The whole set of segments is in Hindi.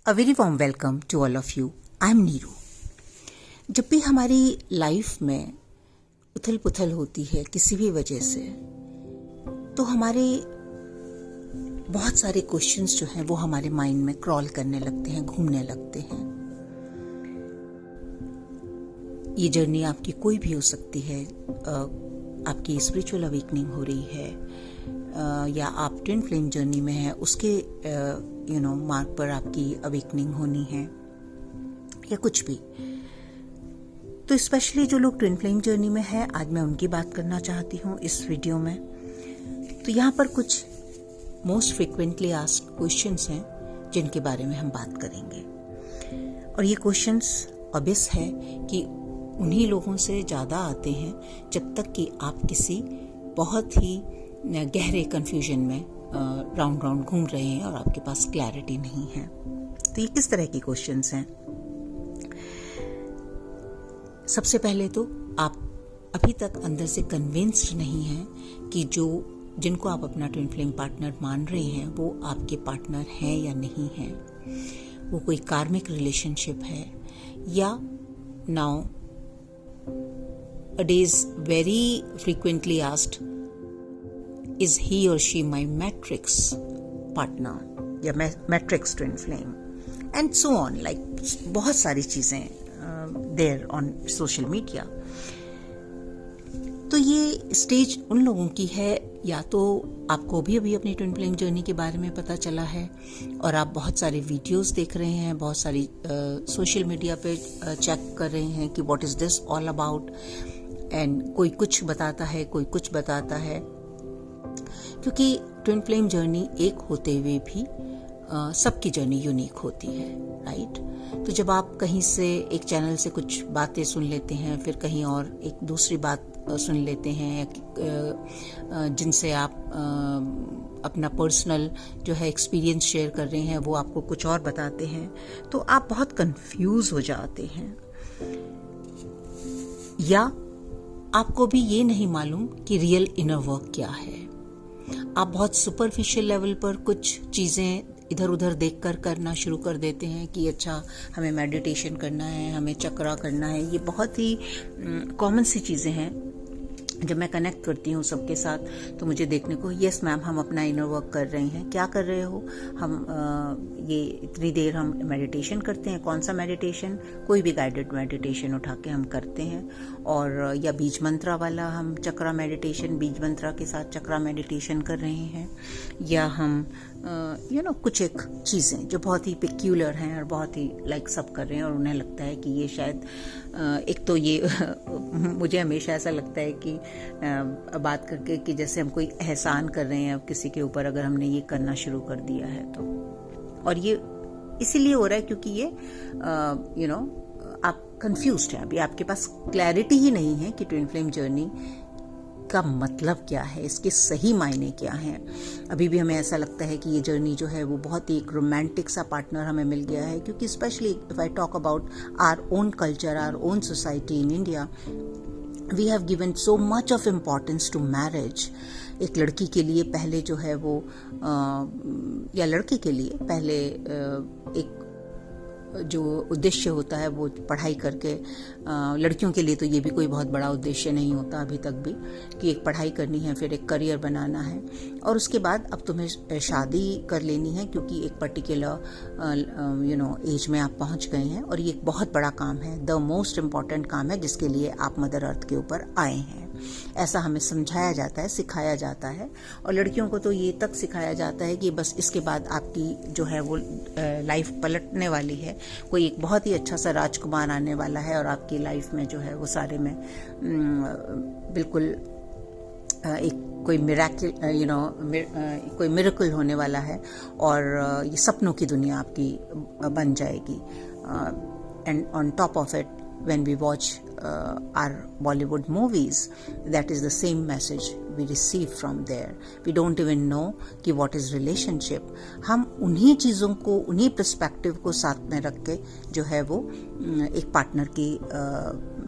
A very warm welcome to all of you. I am Neeru. जब भी हमारी लाइफ में उथल पुथल होती है किसी भी वजह से, तो हमारे बहुत सारे क्वेश्चंस जो हैं वो हमारे माइंड में क्रॉल करने लगते हैं, घूमने लगते हैं। ये जर्नी आपकी कोई भी हो सकती है। आपकी स्पिरिचुअल अवेकनिंग हो रही है, या आप ट्विन फ्लेम जर्नी में है, उसके मार्ग पर आपकी अवेकनिंग होनी है, या कुछ भी। तो स्पेशली जो लोग ट्विन फ्लेम जर्नी में है, आज मैं उनकी बात करना चाहती हूँ इस वीडियो में। तो यहाँ पर कुछ मोस्ट फ्रिक्वेंटली आस्क्ड क्वेश्चंस हैं जिनके बारे में हम बात करेंगे। और ये क्वेश्चंस ऑब्वियस है कि उन्हीं लोगों से ज़्यादा आते हैं जब तक कि आप किसी बहुत ही गहरे कंफ्यूजन में राउंड राउंड घूम रहे हैं और आपके पास क्लैरिटी नहीं है। तो ये किस तरह की क्वेश्चंस हैं? सबसे पहले तो आप अभी तक अंदर से कन्विंस्ड नहीं हैं कि जिनको आप अपना ट्विन फ्लेम पार्टनर मान रहे हैं वो आपके पार्टनर हैं या नहीं हैं। वो कोई कार्मिक रिलेशनशिप है, या now it is very frequently asked, is he or she my matrix partner या matrix twin flame, and so on, like बहुत सारी चीजें there on social media। तो ये स्टेज उन लोगों की है, या तो आपको भी अभी अपनी ट्विन फ्लेम जर्नी के बारे में पता चला है और आप बहुत सारे वीडियोस देख रहे हैं, बहुत सारी सोशल मीडिया पे चेक कर रहे हैं कि what is this all about, and कोई कुछ बताता है, कोई कुछ बताता है। क्योंकि ट्विन फ्लेम जर्नी एक होते हुए भी सबकी जर्नी यूनिक होती है, राइट? तो जब आप कहीं से एक चैनल से कुछ बातें सुन लेते हैं, फिर कहीं और एक दूसरी बात सुन लेते हैं, जिनसे आप अपना पर्सनल जो है एक्सपीरियंस शेयर कर रहे हैं, वो आपको कुछ और बताते हैं, तो आप बहुत कंफ्यूज हो जाते हैं। या आपको भी ये नहीं मालूम कि रियल इनर वर्क क्या है। आप बहुत सुपरफिशियल लेवल पर कुछ चीजें इधर उधर देखकर करना शुरू कर देते हैं कि अच्छा हमें मेडिटेशन करना है, हमें चक्रा करना है। ये बहुत ही कॉमन सी चीजें हैं। जब मैं कनेक्ट करती हूँ सबके साथ तो मुझे देखने को, यस मैम हम अपना इनर वर्क कर रहे हैं। क्या कर रहे हो? हम ये इतनी देर हम मेडिटेशन करते हैं। कौन सा मेडिटेशन? कोई भी गाइडेड मेडिटेशन उठा के हम करते हैं, और या बीज मंत्रा वाला हम चक्रा मेडिटेशन, बीज मंत्रा के साथ चक्रा मेडिटेशन कर रहे हैं, या हम कुछ एक चीज़ें जो बहुत ही पिक्यूलर हैं और बहुत ही लाइक सब कर रहे हैं, और उन्हें लगता है कि ये शायद एक तो ये मुझे हमेशा ऐसा लगता है कि बात करके कि जैसे हम कोई एहसान कर रहे हैं अब किसी के ऊपर, अगर हमने ये करना शुरू कर दिया है तो। और ये इसीलिए हो रहा है क्योंकि ये आप कंफ्यूज्ड हैं, अभी आपके पास क्लैरिटी ही नहीं है कि ट्विन फ्लेम जर्नी का मतलब क्या है, इसके सही मायने क्या हैं। अभी भी हमें ऐसा लगता है कि ये जर्नी जो है वो बहुत ही एक रोमांटिक सा पार्टनर हमें मिल गया है, क्योंकि specially if I talk about our own culture, our own society in India, we have given so much of importance to marriage. एक लड़की के लिए पहले जो है वो या लड़के के लिए पहले एक जो उद्देश्य होता है वो पढ़ाई करके, लड़कियों के लिए तो ये भी कोई बहुत बड़ा उद्देश्य नहीं होता अभी तक भी, कि एक पढ़ाई करनी है, फिर एक करियर बनाना है, और उसके बाद अब तुम्हें शादी कर लेनी है, क्योंकि एक पर्टिकुलर एज में आप पहुंच गए हैं, और ये एक बहुत बड़ा काम है, द मोस्ट इम्पॉर्टेंट काम है जिसके लिए आप मदर अर्थ के ऊपर आए हैं। ऐसा हमें समझाया जाता है, सिखाया जाता है। और लड़कियों को तो ये तक सिखाया जाता है कि बस इसके बाद आपकी जो है वो लाइफ पलटने वाली है, कोई एक बहुत ही अच्छा सा राजकुमार आने वाला है, और आपकी लाइफ में जो है वो सारे में बिल्कुल एक कोई मिरेकल कोई मिरेकल होने वाला है, और ये सपनों की दुनिया आपकी बन जाएगी। And on top of it, when we watch our Bollywood movies, that is the same message we receive from there. We don't even know कि what is relationship। हम उन्हीं चीज़ों को, उन्हीं पर्सपेक्टिव को साथ में रख के जो है वो एक पार्टनर की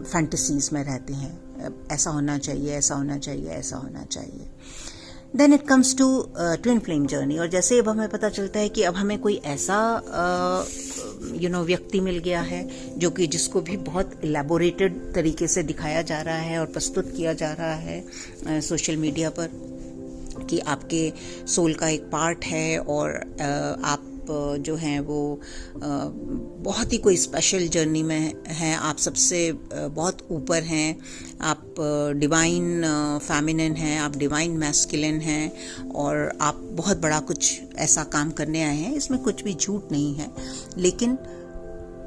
फैंटेसीज में रहते हैं। ऐसा होना चाहिए, ऐसा होना चाहिए, ऐसा होना चाहिए। Then it comes to twin flame journey. और जैसे अब हमें पता चलता है कि अब हमें कोई ऐसा व्यक्ति मिल गया है जो कि जिसको भी बहुत इलेबोरेटेड तरीके से दिखाया जा रहा है और प्रस्तुत किया जा रहा है सोशल मीडिया पर कि आपके सोल का एक पार्ट है और आप जो हैं वो बहुत ही कोई स्पेशल जर्नी में हैं, आप सबसे बहुत ऊपर हैं, आप डिवाइन फेमिनिन हैं, आप डिवाइन मैस्कुलिन हैं और आप बहुत बड़ा कुछ ऐसा काम करने आए हैं। इसमें कुछ भी झूठ नहीं है, लेकिन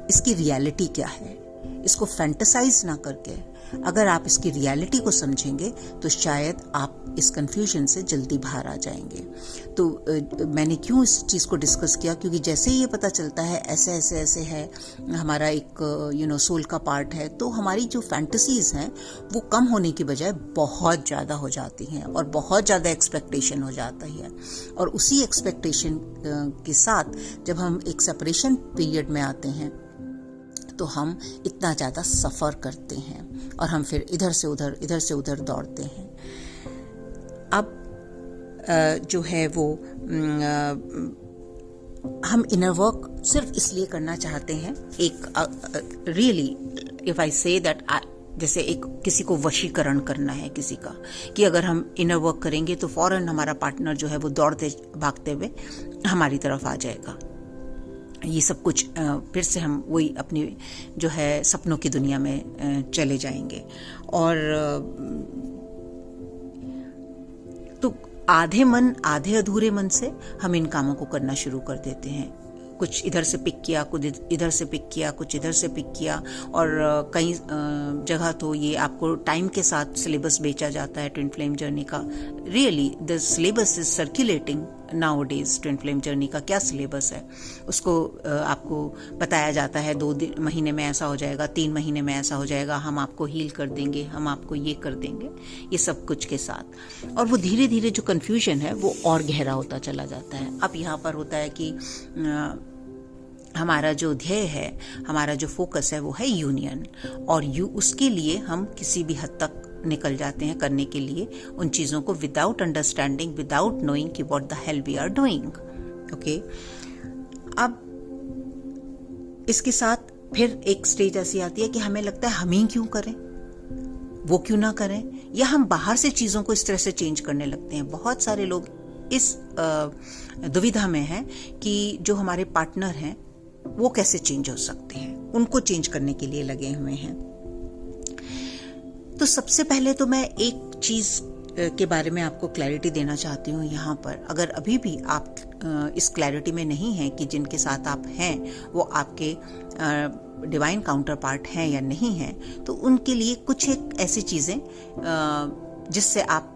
इसकी रियलिटी क्या है, इसको फैंटेसाइज ना करके अगर आप इसकी रियलिटी को समझेंगे तो शायद आप इस कंफ्यूजन से जल्दी बाहर आ जाएंगे। तो मैंने क्यों इस चीज़ को डिस्कस किया, क्योंकि जैसे ही ये पता चलता है ऐसे ऐसे ऐसे है, हमारा एक सोल का पार्ट है, तो हमारी जो फैंटेसीज हैं वो कम होने की बजाय बहुत ज़्यादा हो जाती हैं और बहुत ज़्यादा एक्सपेक्टेशन हो जाता है। और उसी एक्सपेक्टेशन के साथ जब हम एक सेपरेशन पीरियड में आते हैं तो हम इतना ज़्यादा सफ़र करते हैं और हम फिर इधर से उधर दौड़ते हैं। अब जो है वो हम इनर वर्क सिर्फ इसलिए करना चाहते हैं, एक really if I say that जैसे एक किसी को वशीकरण करना है किसी का, कि अगर हम इनर वर्क करेंगे तो फौरन हमारा पार्टनर जो है वो दौड़ते भागते हुए हमारी तरफ आ जाएगा। ये सब कुछ फिर से हम वही अपनी जो है सपनों की दुनिया में चले जाएंगे। और तो आधे मन आधे अधूरे मन से हम इन कामों को करना शुरू कर देते हैं। कुछ इधर से पिक किया, कुछ इधर से पिक किया, कुछ इधर से पिक किया, और कई जगह तो ये आपको टाइम के साथ सिलेबस बेचा जाता है ट्विन फ्लेम जर्नी का। Really the syllabus is circulating now days. Twin flame journey का क्या सिलेबस है उसको आपको बताया जाता है। 2 महीने में ऐसा हो जाएगा, 3 महीने में ऐसा हो जाएगा, हम आपको हील कर देंगे, हम आपको ये कर देंगे, ये सब कुछ के साथ। और वो धीरे धीरे जो कन्फ्यूजन है वो और गहरा होता चला जाता है। अब यहाँ पर होता है कि हमारा जो ध्येय है, हमारा जो फोकस है वो है यूनियन, और उसके लिए हम किसी भी हद तक निकल जाते हैं करने के लिए उन चीज़ों को विदाउट अंडरस्टैंडिंग, विदाउट नोइंग कि what the hell we are doing. Okay, अब इसके साथ फिर एक स्टेज ऐसी आती है कि हमें लगता है हम ही क्यों करें, वो क्यों ना करें, या हम बाहर से चीज़ों को इस तरह से चेंज करने लगते हैं। बहुत सारे लोग इस दुविधा में हैं कि जो हमारे पार्टनर हैं वो कैसे चेंज हो सकते हैं, उनको चेंज करने के लिए लगे हुए हैं। तो सबसे पहले तो मैं एक चीज के बारे में आपको क्लैरिटी देना चाहती हूँ यहाँ पर। अगर अभी भी आप इस क्लैरिटी में नहीं हैं कि जिनके साथ आप हैं वो आपके डिवाइन काउंटर पार्ट हैं या नहीं हैं, तो उनके लिए कुछ एक ऐसी चीजें जिससे आप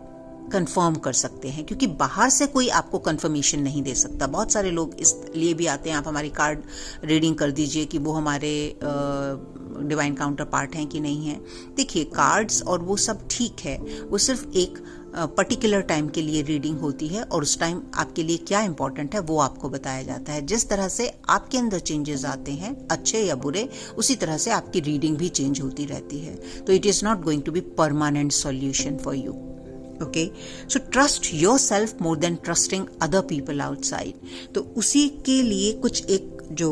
कंफर्म कर सकते हैं, क्योंकि बाहर से कोई आपको कंफर्मेशन नहीं दे सकता। बहुत सारे लोग इस लिए भी आते हैं, आप हमारी कार्ड रीडिंग कर दीजिए कि वो हमारे डिवाइन काउंटर पार्ट हैं कि नहीं है। देखिए, कार्ड्स और वो सब ठीक है, वो सिर्फ एक पर्टिकुलर टाइम के लिए रीडिंग होती है, और उस टाइम आपके लिए क्या इंपॉर्टेंट है वो आपको बताया जाता है। जिस तरह से आपके अंदर चेंजेस आते हैं, अच्छे या बुरे, उसी तरह से आपकी रीडिंग भी चेंज होती रहती है। तो it is not going to be permanent solution for you. Okay, so trust yourself more than trusting other people outside. तो उसी के लिए कुछ एक जो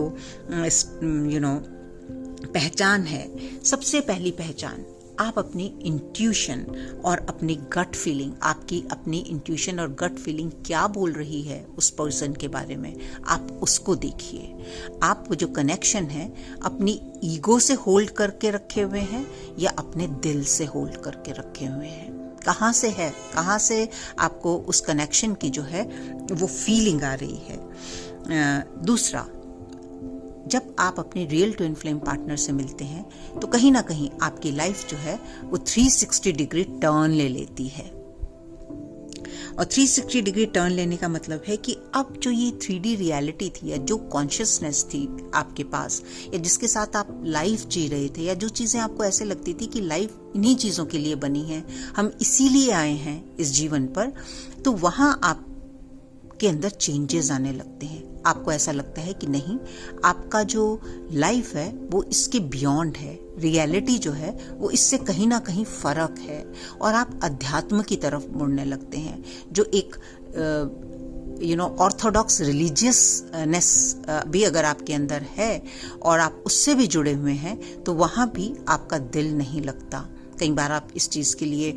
पहचान है, सबसे पहली पहचान, आप अपनी इंट्यूशन और अपनी गट फीलिंग, आपकी अपनी इंट्यूशन और गट फीलिंग क्या बोल रही है उस पर्सन के बारे में, आप उसको देखिए। आप जो कनेक्शन है अपनी ईगो से होल्ड करके रखे हुए हैं या अपने दिल से होल्ड करके रखे हुए हैं, कहाँ से है, कहाँ से आपको उस कनेक्शन की जो है वो फीलिंग आ रही है। दूसरा, जब आप अपने रियल ट्विन फ्लेम पार्टनर से मिलते हैं तो कहीं ना कहीं आपकी लाइफ जो है वो 360 डिग्री टर्न ले लेती है। और 360 डिग्री टर्न लेने का मतलब है कि अब जो ये 3D रियलिटी थी, या जो कॉन्शियसनेस थी आपके पास, या जिसके साथ आप लाइफ जी रहे थे, या जो चीज़ें आपको ऐसे लगती थी कि लाइफ इन्हीं चीज़ों के लिए बनी है, हम इसीलिए आए हैं इस जीवन पर, तो वहाँ आपके अंदर चेंजेस आने लगते हैं। आपको ऐसा लगता है कि नहीं, आपका जो लाइफ है वो इसके बियॉन्ड है, रियलिटी जो है वो इससे कहीं ना कहीं फर्क है, और आप अध्यात्म की तरफ मुड़ने लगते हैं, जो एक ऑर्थोडॉक्स रिलीजियसनेस भी अगर आपके अंदर है और आप उससे भी जुड़े हुए हैं, तो वहाँ भी आपका दिल नहीं लगता। कई बार आप इस चीज़ के लिए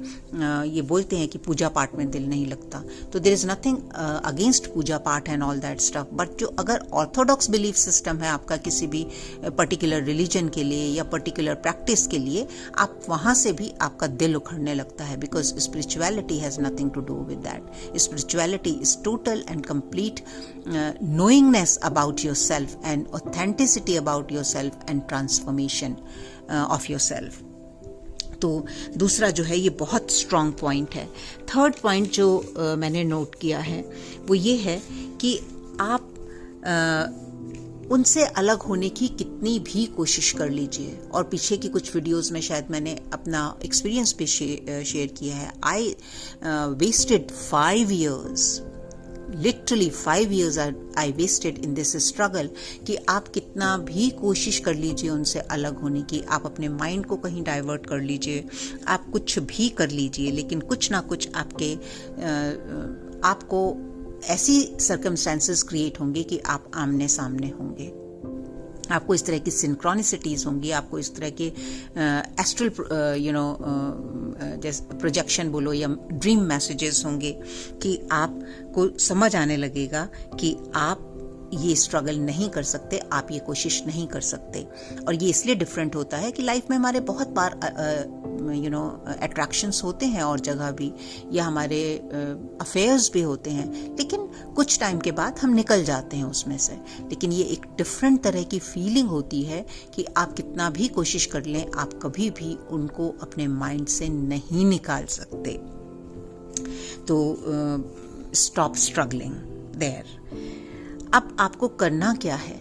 ये बोलते हैं कि पूजा पाठ में दिल नहीं लगता, तो देयर इज़ नथिंग अगेंस्ट पूजा पाठ and all that stuff, but जो अगर ऑर्थोडॉक्स बिलीफ सिस्टम है आपका किसी भी पर्टिकुलर रिलीजन के लिए या पर्टिकुलर प्रैक्टिस के लिए, आप वहाँ से भी आपका दिल उखड़ने लगता है, because spirituality has nothing to do with that. Spirituality is total and complete knowingness about yourself and authenticity about yourself and transformation of yourself। तो दूसरा जो है ये बहुत स्ट्रॉन्ग पॉइंट है। थर्ड पॉइंट जो मैंने नोट किया है वो ये है कि आप उनसे अलग होने की कितनी भी कोशिश कर लीजिए, और पीछे की कुछ वीडियोस में शायद मैंने अपना एक्सपीरियंस भी शेयर किया है। I wasted 5 years, literally 5 years I wasted in this struggle, कि आप कितना भी कोशिश कर लीजिए उनसे अलग होने की, आप अपने माइंड को कहीं डाइवर्ट कर लीजिए, आप कुछ भी कर लीजिए, लेकिन कुछ ना कुछ आपको ऐसी सर्कमस्टेंसेस क्रिएट होंगे कि आप आमने सामने होंगे, आपको इस तरह की सिंक्रोनिसिटीज होंगी, आपको इस तरह के एस्ट्रल जैसे प्रोजेक्शन बोलो या ड्रीम मैसेजेस होंगे कि आपको समझ आने लगेगा कि आप ये स्ट्रगल नहीं कर सकते, आप ये कोशिश नहीं कर सकते। और ये इसलिए डिफरेंट होता है कि लाइफ में हमारे बहुत बार अट्रैक्शंस होते हैं और जगह भी, या हमारे अफेयर्स भी होते हैं, लेकिन कुछ टाइम के बाद हम निकल जाते हैं उसमें से। लेकिन ये एक डिफरेंट तरह की फीलिंग होती है कि आप कितना भी कोशिश कर लें, आप कभी भी उनको अपने माइंड से नहीं निकाल सकते। तो स्टॉप स्ट्रगलिंग देयर। अब आपको करना क्या है?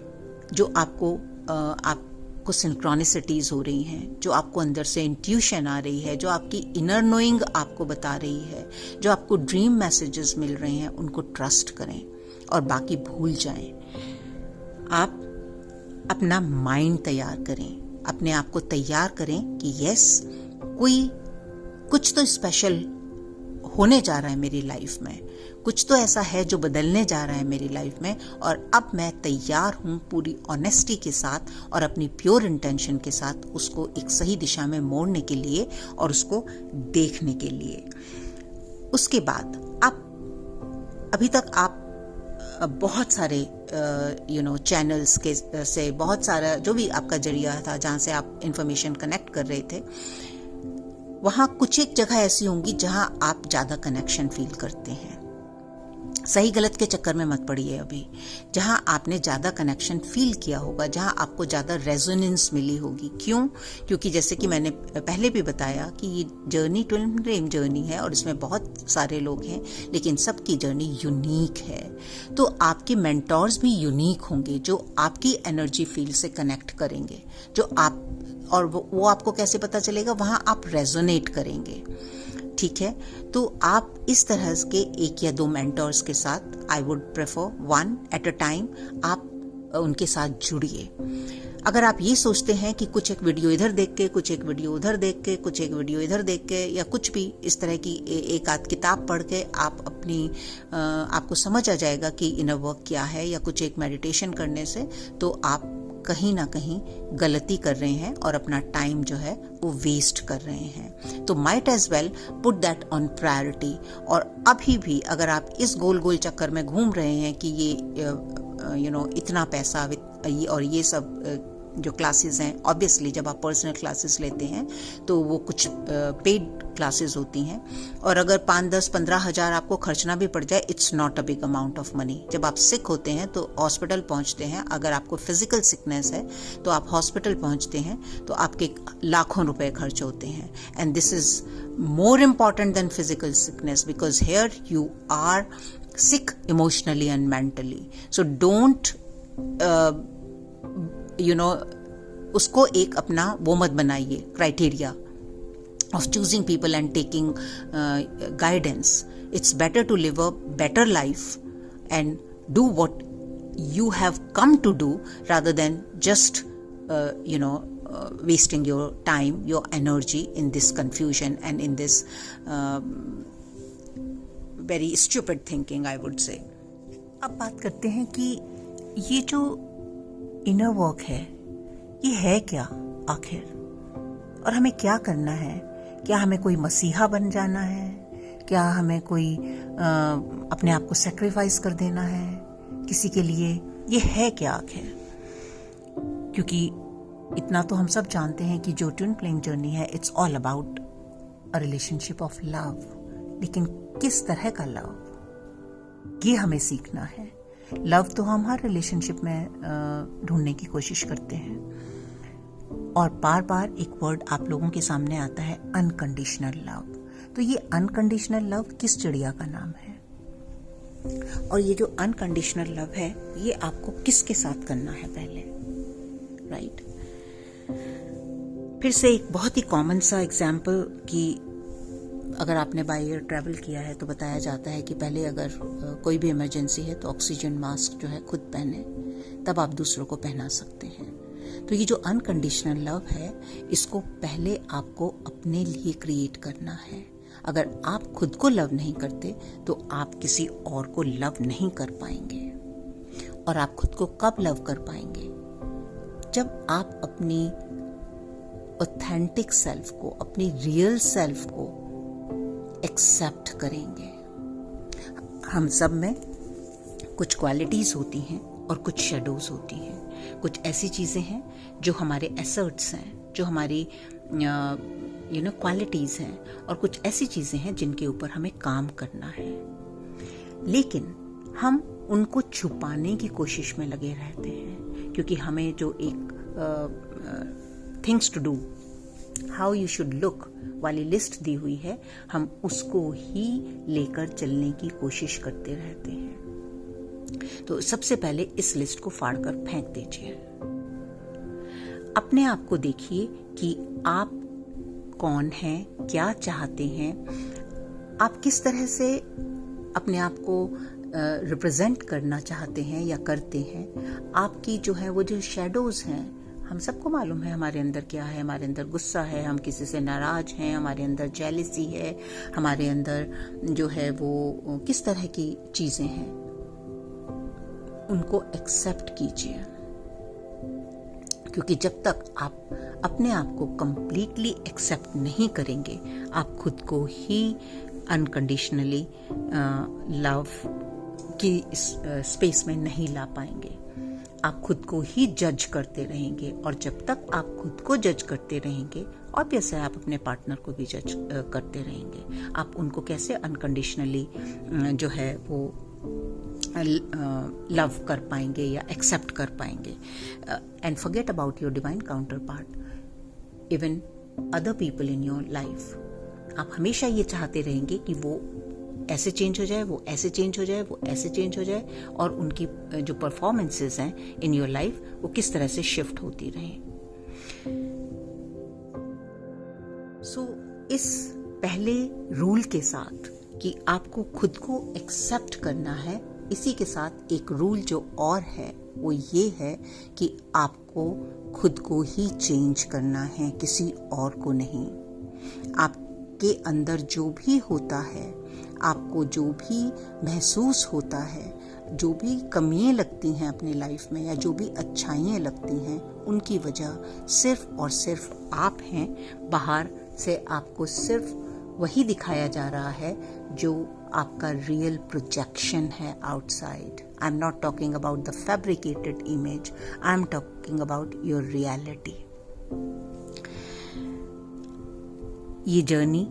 जो आपको सिंक्रोनिसिटीज हो रही हैं, जो आपको अंदर से इंट्यूशन आ रही है, जो आपकी इनर नोइंग आपको बता रही है, जो आपको ड्रीम मैसेजेस मिल रहे हैं, उनको ट्रस्ट करें और बाकी भूल जाएं। आप अपना माइंड तैयार करें, अपने आप को तैयार करें कि यस, कुछ तो स्पेशल होने जा रहा है मेरी लाइफ में, कुछ तो ऐसा है जो बदलने जा रहा है मेरी लाइफ में, और अब मैं तैयार हूं पूरी ऑनेस्टी के साथ और अपनी प्योर इंटेंशन के साथ उसको एक सही दिशा में मोड़ने के लिए और उसको देखने के लिए। उसके बाद अभी तक आप बहुत सारे चैनल्स के से, बहुत सारा जो भी आपका जरिया था जहां से आप इंफॉर्मेशन कनेक्ट कर रहे थे, वहां कुछ एक जगह ऐसी होंगी जहां आप ज्यादा कनेक्शन फील करते हैं। सही गलत के चक्कर में मत पड़िए अभी। जहां आपने ज्यादा कनेक्शन फील किया होगा, जहां आपको ज्यादा रेजोनेंस मिली होगी। क्यों? क्योंकि जैसे कि मैंने पहले भी बताया कि ये जर्नी ट्विन फ्लेम जर्नी है और इसमें बहुत सारे लोग हैं, लेकिन सबकी जर्नी यूनिक है। तो आपके मेंटोर्स भी यूनिक होंगे जो आपकी एनर्जी फील्ड से कनेक्ट करेंगे, जो आप, और वो आपको कैसे पता चलेगा? वहां आप रेजोनेट करेंगे। ठीक है, तो आप इस तरह के 1 या 2 मेंटर्स के साथ, I would prefer 1 at a time, आप उनके साथ जुड़िए। अगर आप ये सोचते हैं कि कुछ एक वीडियो इधर देख के, कुछ एक वीडियो उधर देख के, कुछ एक वीडियो इधर देख के, या कुछ भी इस तरह की एक आध किताब पढ़ के आप आपको समझ आ जाएगा कि इनर वर्क क्या है, या कुछ एक मेडिटेशन करने से, तो आप कहीं ना कहीं गलती कर रहे हैं और अपना टाइम जो है वो वेस्ट कर रहे हैं। तो might as well put that on priority. और अभी भी अगर आप इस गोल गोल चक्कर में घूम रहे हैं कि ये इतना पैसा और ये सब जो क्लासेस हैं, ऑब्वियसली जब आप पर्सनल क्लासेस लेते हैं तो वो कुछ पेड क्लासेस होती हैं, और अगर 5, 10, 15 हजार आपको खर्चना भी पड़ जाए, it's not a big amount of money. जब आप सिक होते हैं तो हॉस्पिटल पहुंचते हैं, अगर आपको फिजिकल सिकनेस है तो आप हॉस्पिटल पहुंचते हैं तो आपके लाखों रुपए खर्च होते हैं। And this is more important than physical sickness, because here you are sick emotionally and mentally. So don't उसको एक अपना वो मत बनाइए criteria of choosing people and taking guidance. It's better to live a better life and do what you have come to do, rather than just wasting your time, your energy in this confusion and in this very stupid thinking, I would say. अब बात करते हैं कि ये जो इनर वर्क ये है क्या आखिर, और हमें क्या करना है? क्या हमें कोई मसीहा बन जाना है? क्या हमें कोई अपने आप को सेक्रीफाइस कर देना है किसी के लिए? ये है क्या आखिर? क्योंकि इतना तो हम सब जानते हैं कि जो ट्विन फ्लेम जर्नी है, it's all about a relationship of love. लेकिन किस तरह का लव, ये हमें सीखना है। लव तो हम हर रिलेशनशिप में ढूंढने की कोशिश करते हैं, और बार बार एक वर्ड आप लोगों के सामने आता है, अनकंडीशनल लव। तो ये अनकंडीशनल लव किस चिड़िया का नाम है? और ये जो अनकंडीशनल लव है, ये आपको किसके साथ करना है पहले, राइट? फिर से एक बहुत ही कॉमन सा एग्जाम्पल कि अगर आपने बाय एयर ट्रैवल किया है तो बताया जाता है कि पहले अगर कोई भी इमरजेंसी है तो ऑक्सीजन मास्क जो है खुद पहने, तब आप दूसरों को पहना सकते हैं। तो ये जो अनकंडीशनल लव है, इसको पहले आपको अपने लिए क्रिएट करना है। अगर आप खुद को लव नहीं करते तो आप किसी और को लव नहीं कर पाएंगे। और आप खुद को कब लव कर पाएंगे? जब आप अपनी ऑथेंटिक सेल्फ को, अपनी रियल सेल्फ को एक्सेप्ट करेंगे। हम सब में कुछ क्वालिटीज होती हैं और कुछ शेडोज होती हैं। कुछ ऐसी चीजें हैं जो हमारे एसर्ट्स हैं, जो हमारी क्वालिटीज हैं, और कुछ ऐसी चीजें हैं जिनके ऊपर हमें काम करना है। लेकिन हम उनको छुपाने की कोशिश में लगे रहते हैं, क्योंकि हमें जो एक things to do, how you should look वाली लिस्ट दी हुई है, हम उसको ही लेकर चलने की कोशिश करते रहते हैं। तो सबसे पहले इस लिस्ट को फाड़कर फेंक दीजिए। अपने आप को देखिए कि आप कौन हैं, क्या चाहते हैं, आप किस तरह से अपने आप को रिप्रेजेंट करना चाहते हैं या करते हैं। आपकी जो है वो जो शेडोज हैं, हम सबको मालूम है हमारे अंदर क्या है। हमारे अंदर गुस्सा है, हम किसी से नाराज हैं, हमारे अंदर जेलिसी है, हमारे अंदर जो है वो किस तरह की चीजें हैं, उनको एक्सेप्ट कीजिए। क्योंकि जब तक आप अपने आप को कंप्लीटली एक्सेप्ट नहीं करेंगे, आप खुद को ही अनकंडीशनली लव की स्पेस में नहीं ला पाएंगे। आप खुद को ही जज करते रहेंगे, और जब तक आप खुद को जज करते रहेंगे, ऑब्वियस है आप अपने पार्टनर को भी जज करते रहेंगे। आप उनको कैसे अनकंडीशनली जो है वो लव कर पाएंगे या एक्सेप्ट कर पाएंगे? And forget about your divine counter part, even other people in your life. आप हमेशा ये चाहते रहेंगे कि वो ऐसे चेंज हो जाए, वो ऐसे चेंज हो जाए, वो ऐसे चेंज हो जाए, और उनकी जो परफॉर्मेंसेस हैं इन योर लाइफ, वो किस तरह से शिफ्ट होती रहें। सो इस पहले रूल के साथ कि आपको खुद को एक्सेप्ट करना है, इसी के साथ एक रूल जो और है वो ये है कि आपको खुद को ही चेंज करना है, किसी और को नहीं। आपके अंदर जो भी होता है, आपको जो भी महसूस होता है, जो भी कमियां लगती हैं अपनी लाइफ में, या जो भी अच्छाइयाँ लगती हैं, उनकी वजह सिर्फ और सिर्फ आप हैं। बाहर से आपको सिर्फ वही दिखाया जा रहा है जो आपका रियल प्रोजेक्शन है outside. I am not talking about the fabricated image, I am talking about your reality. ये जर्नी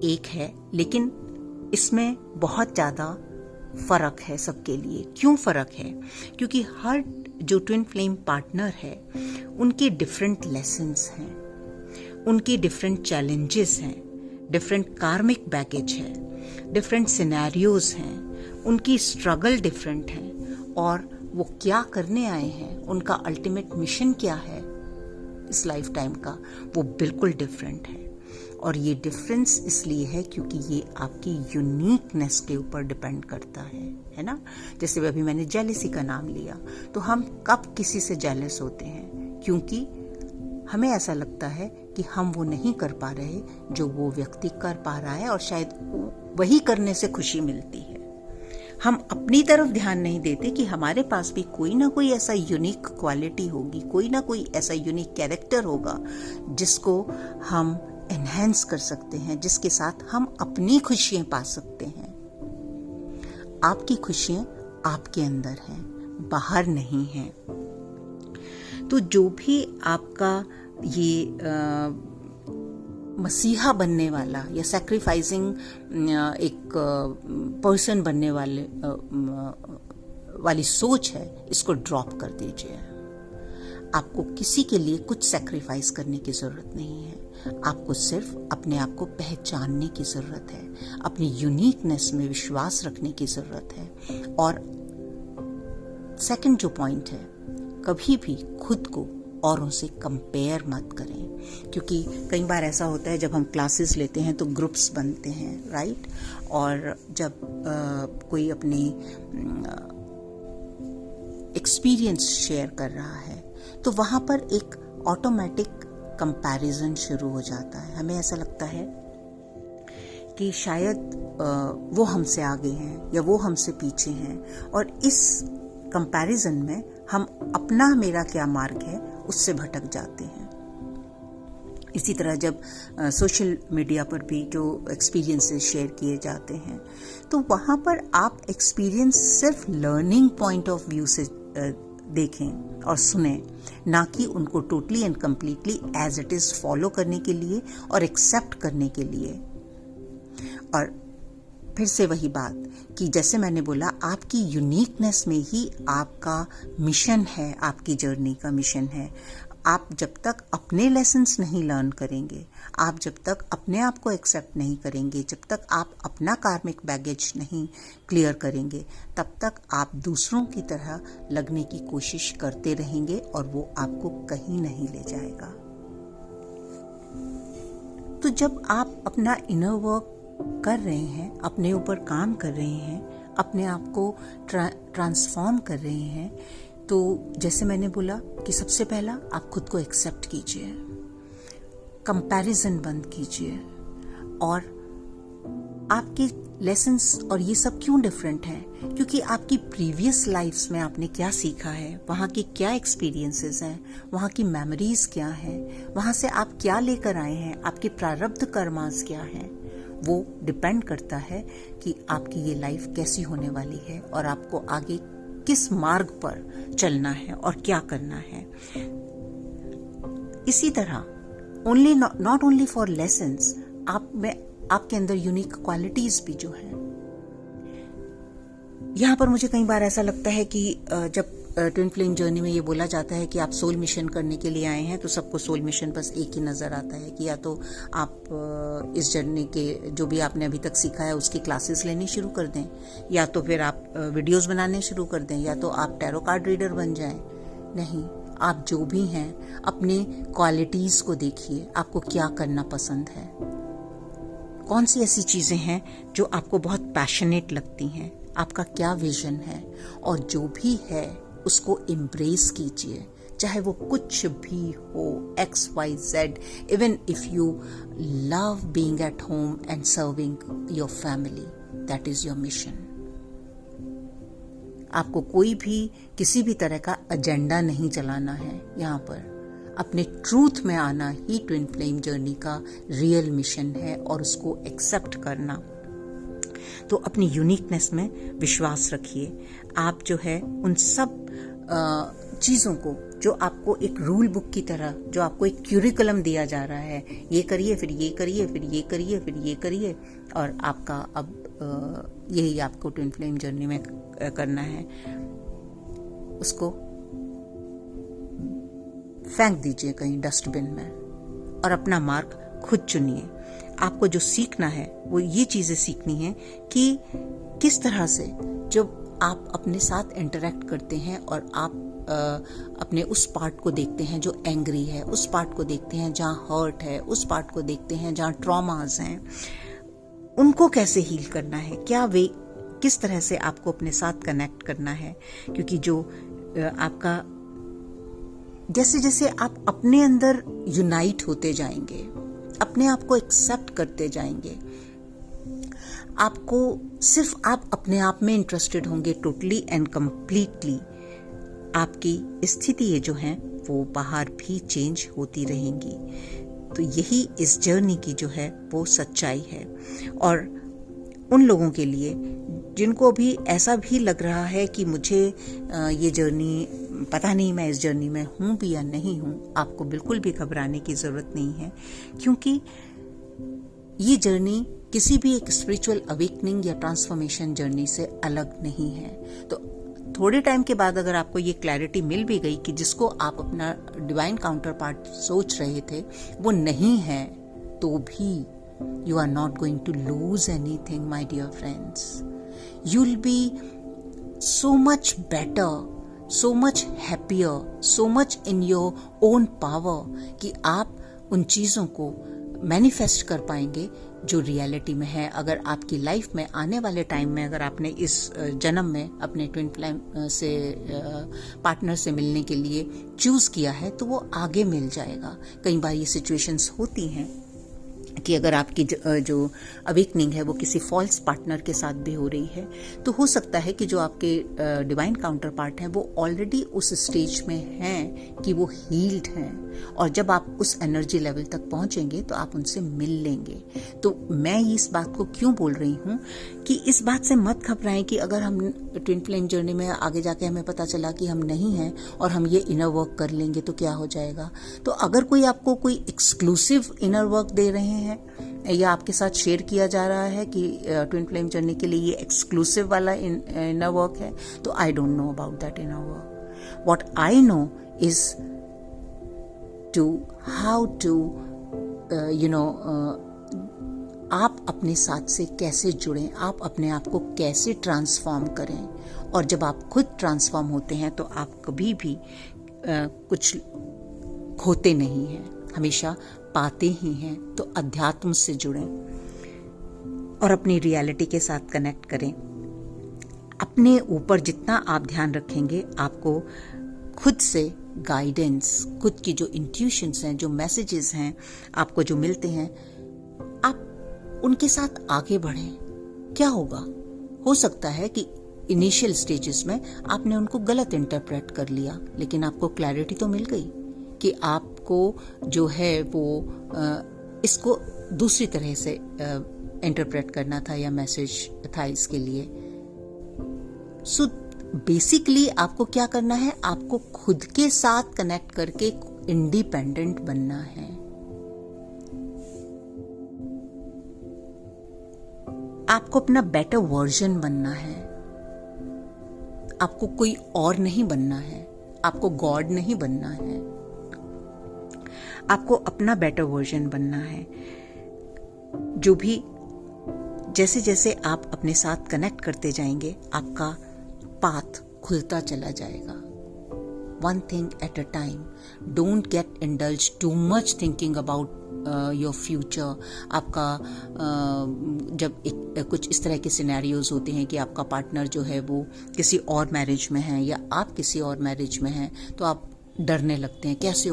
एक है, लेकिन इसमें बहुत ज़्यादा फ़र्क है सबके लिए। क्यों फ़र्क है? क्योंकि हर जो ट्विन फ्लेम पार्टनर है, उनके डिफरेंट लेसन्स हैं, उनके डिफरेंट चैलेंजेस हैं, डिफरेंट कार्मिक बैगेज है, डिफरेंट सिनेरियोज हैं, उनकी स्ट्रगल डिफरेंट है, और वो क्या करने आए हैं, उनका अल्टीमेट मिशन क्या है इस लाइफ टाइम का, वो बिल्कुल डिफरेंट है। और ये डिफरेंस इसलिए है क्योंकि ये आपकी यूनिकनेस के ऊपर डिपेंड करता है ना। जैसे अभी मैंने जेलसी का नाम लिया, तो हम कब किसी से जेलस होते हैं? क्योंकि हमें ऐसा लगता है कि हम वो नहीं कर पा रहे जो वो व्यक्ति कर पा रहा है, और शायद वही करने से खुशी मिलती है। हम अपनी तरफ ध्यान नहीं देते कि हमारे पास भी कोई ना कोई ऐसा यूनिक क्वालिटी होगी, कोई ना कोई ऐसा यूनिक कैरेक्टर होगा जिसको हम एनहेंस कर सकते हैं, जिसके साथ हम अपनी खुशियां पा सकते हैं। आपकी खुशियां आपके अंदर हैं, बाहर नहीं हैं। तो जो भी आपका ये मसीहा बनने वाला या सैक्रिफाइसिंग एक पर्सन बनने वाली सोच है, इसको ड्रॉप कर दीजिए। आपको किसी के लिए कुछ सैक्रिफाइस करने की जरूरत नहीं है। आपको सिर्फ अपने आप को पहचानने की जरूरत है, अपनी यूनिकनेस में विश्वास रखने की जरूरत है। और सेकंड जो पॉइंट है, कभी भी खुद को औरों से कंपेयर मत करें, क्योंकि कई बार ऐसा होता है जब हम क्लासेस लेते हैं तो ग्रुप्स बनते हैं, राइट। और जब कोई अपनी एक्सपीरियंस शेयर कर रहा है तो वहाँ पर एक ऑटोमेटिक कंपैरिजन शुरू हो जाता है। हमें ऐसा लगता है कि शायद वो हमसे आगे हैं या वो हमसे पीछे हैं, और इस कंपैरिजन में हम अपना मेरा क्या मार्ग है उससे भटक जाते हैं। इसी तरह जब सोशल मीडिया पर भी जो एक्सपीरियंसेस शेयर किए जाते हैं तो वहाँ पर आप एक्सपीरियंस सिर्फ लर्निंग पॉइंट ऑफ व्यू से देखें और सुने, ना कि उनको totally and completely as it is follow करने के लिए और एक्सेप्ट करने के लिए। और फिर से वही बात कि जैसे मैंने बोला, आपकी यूनिकनेस में ही आपका मिशन है, आपकी जर्नी का मिशन है। आप जब तक अपने लेसन्स नहीं लर्न करेंगे, आप जब तक अपने आप को एक्सेप्ट नहीं करेंगे, जब तक आप अपना कार्मिक बैगेज नहीं क्लियर करेंगे, तब तक आप दूसरों की तरह लगने की कोशिश करते रहेंगे और वो आपको कहीं नहीं ले जाएगा। तो जब आप अपना इनर वर्क कर रहे हैं, अपने ऊपर काम कर रहे हैं, अपने आप को ट्रांसफॉर्म कर रहे हैं, तो जैसे मैंने बोला कि सबसे पहला आप खुद को एक्सेप्ट कीजिए, कंपैरिजन बंद कीजिए। और आपके लेसन्स और ये सब क्यों डिफरेंट है? क्योंकि आपकी प्रीवियस लाइफ्स में आपने क्या सीखा है, वहाँ के क्या एक्सपीरियंसेस हैं, वहाँ की मेमोरीज क्या हैं, वहाँ से आप क्या लेकर आए हैं, आपके प्रारब्ध कर्मास क्या हैं, वो डिपेंड करता है कि आपकी ये लाइफ कैसी होने वाली है और आपको आगे किस मार्ग पर चलना है और क्या करना है। इसी तरह नॉट ओनली फॉर लेसन्स, आपके अंदर यूनिक क्वालिटीज भी जो है। यहाँ पर मुझे कई बार ऐसा लगता है कि जब ट्विन फ्लेम जर्नी में ये बोला जाता है कि आप सोल मिशन करने के लिए आए हैं, तो सबको सोल मिशन बस एक ही नजर आता है कि या तो आप इस जर्नी के जो भी आपने अभी तक सीखा है उसकी क्लासेस लेनी शुरू कर दें, या तो फिर आप वीडियोस बनाने शुरू कर दें, या तो आप टैरो कार्ड रीडर बन जाएं। नहीं, आप जो भी हैं अपने क्वालिटीज को देखिए, आपको क्या करना पसंद है, कौन सी ऐसी चीजें हैं जो आपको बहुत पैशनेट लगती हैं, आपका क्या विजन है, और जो भी है उसको एम्ब्रेस कीजिए, चाहे वो कुछ भी हो, XYZ, even if you love being at home and serving your family, that is your mission. आपको कोई भी किसी भी तरह का एजेंडा नहीं चलाना है, यहाँ पर अपने ट्रूथ में आना ही ट्विन फ्लेम जर्नी का रियल मिशन है और उसको एक्सेप्ट करना। तो अपनी यूनिकनेस में विश्वास रखिए। आप जो है उन सब चीज़ों को जो आपको एक रूल बुक की तरह, जो आपको एक क्यूरिकुलम दिया जा रहा है, ये करिए, फिर ये करिए, फिर ये करिए, फिर ये करिए, और आपका अब यही आपको ट्विन फ्लेम जर्नी में करना है, उसको फेंक दीजिए कहीं डस्टबिन में और अपना मार्ग खुद चुनिए। आपको जो सीखना है वो ये चीजें सीखनी है कि किस तरह से जब आप अपने साथ इंटरेक्ट करते हैं और आप अपने उस पार्ट को देखते हैं जो एंग्री है, उस पार्ट को देखते हैं जहाँ हर्ट है, उस पार्ट को देखते हैं जहाँ ट्रॉमास हैं, उनको कैसे हील करना है, क्या वे किस तरह से आपको अपने साथ कनेक्ट करना है। क्योंकि जो आपका जैसे जैसे आप अपने अंदर यूनाइट होते जाएंगे, अपने आप को एक्सेप्ट करते जाएंगे, आपको सिर्फ आप अपने आप में इंटरेस्टेड होंगे टोटली एंड कंप्लीटली, आपकी स्थिति जो है वो बाहर भी चेंज होती रहेंगी। तो यही इस जर्नी की जो है वो सच्चाई है। और उन लोगों के लिए जिनको भी ऐसा भी लग रहा है कि मुझे ये जर्नी, पता नहीं मैं इस जर्नी में हूँ भी या नहीं हूँ, आपको बिल्कुल भी घबराने की ज़रूरत नहीं है, क्योंकि ये जर्नी किसी भी एक स्पिरिचुअल अवेकनिंग या ट्रांसफॉर्मेशन जर्नी से अलग नहीं है। तो थोड़े टाइम के बाद अगर आपको ये क्लैरिटी मिल भी गई कि जिसको आप अपना डिवाइन काउंटर पार्ट सोच रहे थे वो नहीं है, तो भी you are not going to lose anything, my dear friends. You'll be so much better, so much happier, so much in your own power कि आप उन चीज़ों को मैनिफेस्ट कर पाएंगे जो रियलिटी में है। अगर आपकी लाइफ में आने वाले टाइम में अगर आपने इस जन्म में अपने ट्विन फ्लेम से पार्टनर से मिलने के लिए चूज़ किया है तो वो आगे मिल जाएगा। कई बार ये सिचुएशंस होती हैं कि अगर आपकी जो अवेकनिंग है वो किसी फॉल्स पार्टनर के साथ भी हो रही है, तो हो सकता है कि जो आपके डिवाइन काउंटर पार्ट हैं वो ऑलरेडी उस स्टेज में हैं कि वो हील्ड हैं, और जब आप उस एनर्जी लेवल तक पहुंचेंगे तो आप उनसे मिल लेंगे। तो मैं इस बात को क्यों बोल रही हूँ कि इस बात से मत घबराएं कि अगर हम ट्विन फ्लेम जर्नी में आगे जाके हमें पता चला कि हम नहीं हैं और हम ये इनर वर्क कर लेंगे तो क्या हो जाएगा। तो अगर कोई आपको कोई एक्सक्लूसिव इनर वर्क दे रहे हैं या आपके साथ शेयर किया जा रहा है कि ट्विन फ्लेम जर्नी के लिए ये एक्सक्लूसिव वाला इनर वर्क है, तो I don't know about that inner work. What I know is to how to आप अपने साथ से कैसे जुड़ें, आप अपने आप को कैसे ट्रांसफॉर्म करें। और जब आप खुद ट्रांसफॉर्म होते हैं तो आप कभी भी कुछ खोते नहीं हैं, हमेशा पाते ही हैं। तो अध्यात्म से जुड़ें और अपनी रियलिटी के साथ कनेक्ट करें। अपने ऊपर जितना आप ध्यान रखेंगे, आपको खुद से गाइडेंस, खुद की जो इंट्यूशंस हैं, जो मैसेजेस हैं आपको जो मिलते हैं, आप उनके साथ आगे बढ़ें। क्या होगा, हो सकता है कि इनिशियल स्टेजेस में आपने उनको गलत इंटरप्रेट कर लिया, लेकिन आपको क्लैरिटी तो मिल गई कि आपको जो है वो इसको दूसरी तरह से इंटरप्रेट करना था या मैसेज था इसके लिए। सो बेसिकली आपको क्या करना है, आपको खुद के साथ कनेक्ट करके इंडिपेंडेंट बनना है। आपको अपना बेटर वर्जन बनना है। आपको कोई और नहीं बनना है, आपको गॉड नहीं बनना है, आपको अपना बेटर वर्जन बनना है। जो भी जैसे जैसे आप अपने साथ कनेक्ट करते जाएंगे, आपका पाथ खुलता चला जाएगा। One thing at a time. Don't get indulged too much thinking about your future. आपका जब कुछ इस तरह के सिनेरियोज होते हैं कि आपका पार्टनर जो है वो किसी और मैरिज में है या आप किसी और मैरिज में हैं, तो आप डरने लगते हैं, कैसे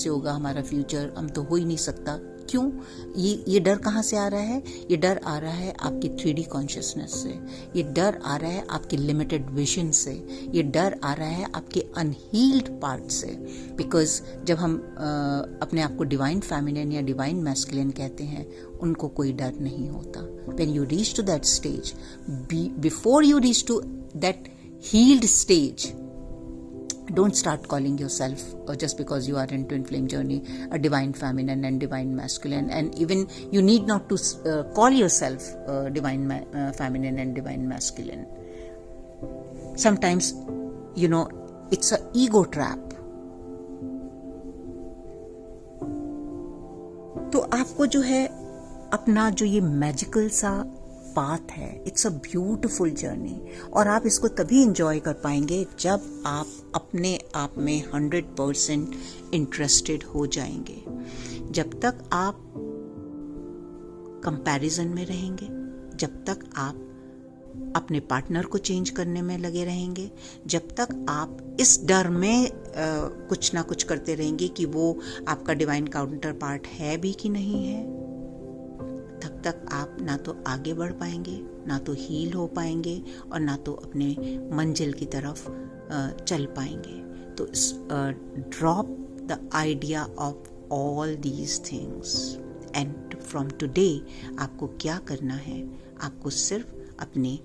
होगा हमारा फ्यूचर, हम तो हो ही नहीं सकता। क्यों? ये डर कहाँ से आ रहा है? ये डर आ रहा है आपकी 3D कॉन्शियसनेस से, ये डर आ रहा है आपकी लिमिटेड विजन से, ये डर आ रहा है आपके अनहील्ड पार्ट से। बिकॉज जब हम अपने आप को डिवाइन फेमिनिन या डिवाइन मैस्कुलिन कहते हैं, उनको कोई डर नहीं होता। When you reach to that stage, before you reach to that healed stage, don't start calling yourself just because you are in twin flame journey a divine feminine and divine masculine, and even you need not to call yourself divine feminine and divine masculine. Sometimes it's a ego trap. तो आपको जो है अपना जो ये मैजिकल सा पाथ है, इट्स अ ब्यूटिफुल जर्नी, और आप इसको तभी एंजॉय कर पाएंगे जब आप अपने आप में 100% इंटरेस्टेड हो जाएंगे। जब तक आप कंपैरिजन में रहेंगे, जब तक आप अपने पार्टनर को चेंज करने में लगे रहेंगे, जब तक आप इस डर में कुछ ना कुछ करते रहेंगे कि वो आपका डिवाइन काउंटर पार्ट है भी कि नहीं है, तब तक आप ना तो आगे बढ़ पाएंगे, ना तो हील हो पाएंगे, और ना तो अपने मंजिल की तरफ चल पाएंगे। तो drop the idea of all these things and from today आपको क्या करना है, आपको सिर्फ अपने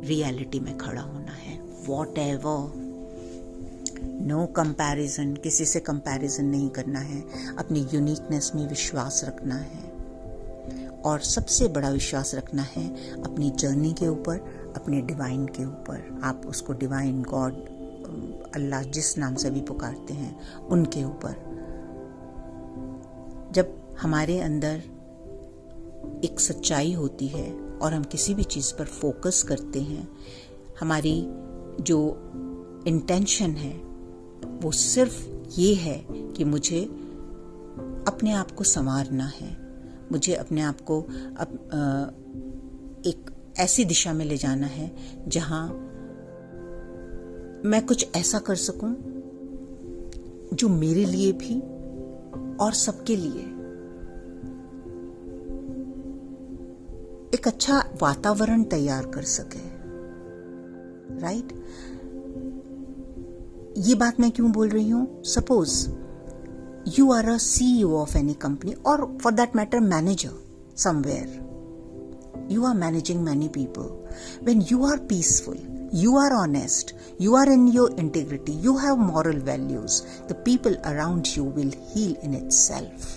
रियलिटी में खड़ा होना है। व्हाटएवर, नो कंपैरिजन, किसी से कंपैरिजन नहीं करना है, अपनी यूनिकनेस में विश्वास रखना है, और सबसे बड़ा विश्वास रखना है अपनी जर्नी के ऊपर, अपने डिवाइन के ऊपर। आप उसको डिवाइन, गॉड, अल्लाह, जिस नाम से भी पुकारते हैं, उनके ऊपर। जब हमारे अंदर एक सच्चाई होती है और हम किसी भी चीज़ पर फोकस करते हैं, हमारी जो इंटेंशन है वो सिर्फ ये है कि मुझे अपने आप को संवारना है, मुझे अपने आप को एक ऐसी दिशा में ले जाना है जहां मैं कुछ ऐसा कर सकूं जो मेरे लिए भी और सबके लिए एक अच्छा वातावरण तैयार कर सके। राइट? ये बात मैं क्यों बोल रही हूं? Suppose you are a CEO of any company, और for that matter manager somewhere, you are managing many people. When you are peaceful, you are honest, you are in your integrity, you have moral values, the people around you will heal in itself.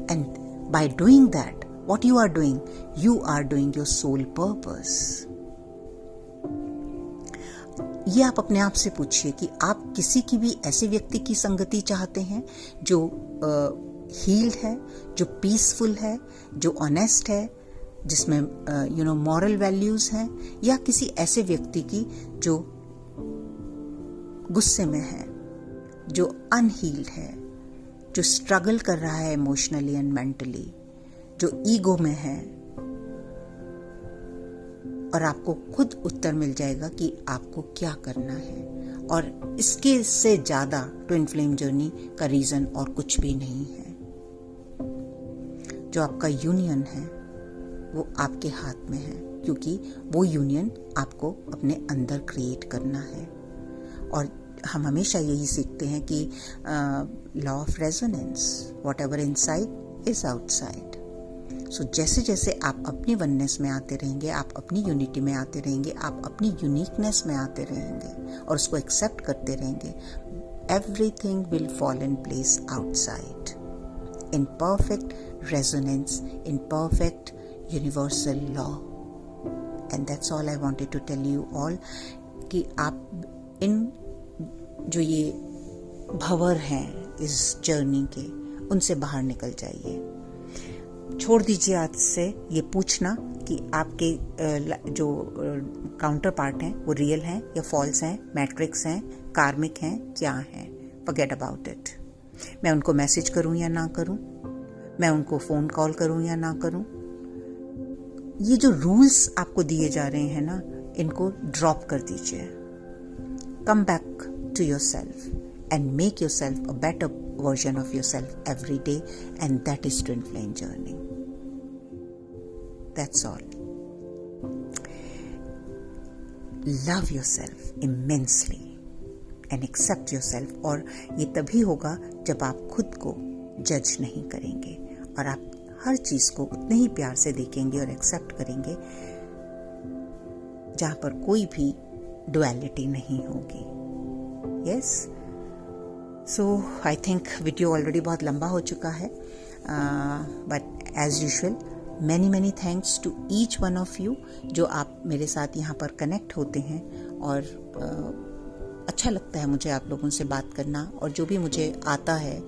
And by doing that, what you are doing your soul purpose. ये आप अपने आप से पूछिए कि आप किसी की भी ऐसे व्यक्ति की संगति चाहते हैं जो हील्ड है, जो पीसफुल है, जो ऑनेस्ट है, जिसमें मॉरल वैल्यूज हैं, या किसी ऐसे व्यक्ति की जो गुस्से में है, जो अनहील्ड है, जो स्ट्रगल कर रहा है इमोशनली एंड मेंटली, जो ईगो में है। और आपको खुद उत्तर मिल जाएगा कि आपको क्या करना है, और इसके से ज्यादा ट्विन फ्लेम जर्नी का रीजन और कुछ भी नहीं है। जो आपका यूनियन है वो आपके हाथ में है, क्योंकि वो यूनियन आपको अपने अंदर क्रिएट करना है। और हम हमेशा यही सीखते हैं कि law of resonance, whatever inside is outside. So जैसे जैसे आप अपनी वननेस में आते रहेंगे, आप अपनी यूनिटी में आते रहेंगे, आप अपनी यूनिकनेस में आते रहेंगे और उसको एक्सेप्ट करते रहेंगे, everything will fall in place outside, in perfect resonance, in perfect universal law. And that's all I wanted to tell you all, कि आप इन जो ये भंवर हैं इस जर्नी के, उनसे बाहर निकल जाइए। छोड़ दीजिए आज से ये पूछना कि आपके जो काउंटर पार्ट हैं वो रियल हैं या फॉल्स हैं, मैट्रिक्स हैं, कार्मिक हैं, क्या हैं। Forget about it. मैं उनको मैसेज करूं या ना करूं, मैं उनको फोन कॉल करूं या ना करूं, ये जो रूल्स आपको दिए जा रहे हैं ना, इनको ड्रॉप कर दीजिए। Come back to yourself and make yourself a better version of yourself every day, and that is twin flame journey. That's all. Love yourself immensely and accept yourself. और ये तभी होगा जब आप खुद को जज नहीं करेंगे और आप हर चीज को उतने ही प्यार से देखेंगे और एक्सेप्ट करेंगे जहां पर कोई भी डुअलिटी नहीं होगी। Yes, so I think video already बहुत लंबा हो चुका है, but as usual many thanks to each one of you जो आप मेरे साथ यहाँ पर कनेक्ट होते हैं। और अच्छा लगता है मुझे आप लोगों से बात करना, और जो भी मुझे आता है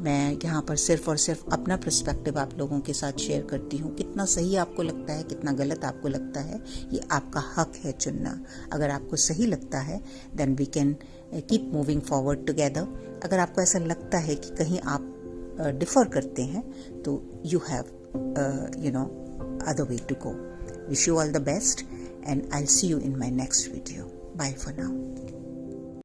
मैं यहाँ पर सिर्फ और सिर्फ अपना पर्सपेक्टिव आप लोगों के साथ शेयर करती हूँ। कितना सही आपको लगता है, कितना गलत आपको लगता है, ये आपका हक है चुनना। अगर आपको सही लगता है then we can keep moving forward together. अगर आपको ऐसा लगता है कि कहीं आप डिफर करते हैं तो you have other way to go. Wish you all the best, and I'll see you in my next video. Bye for now.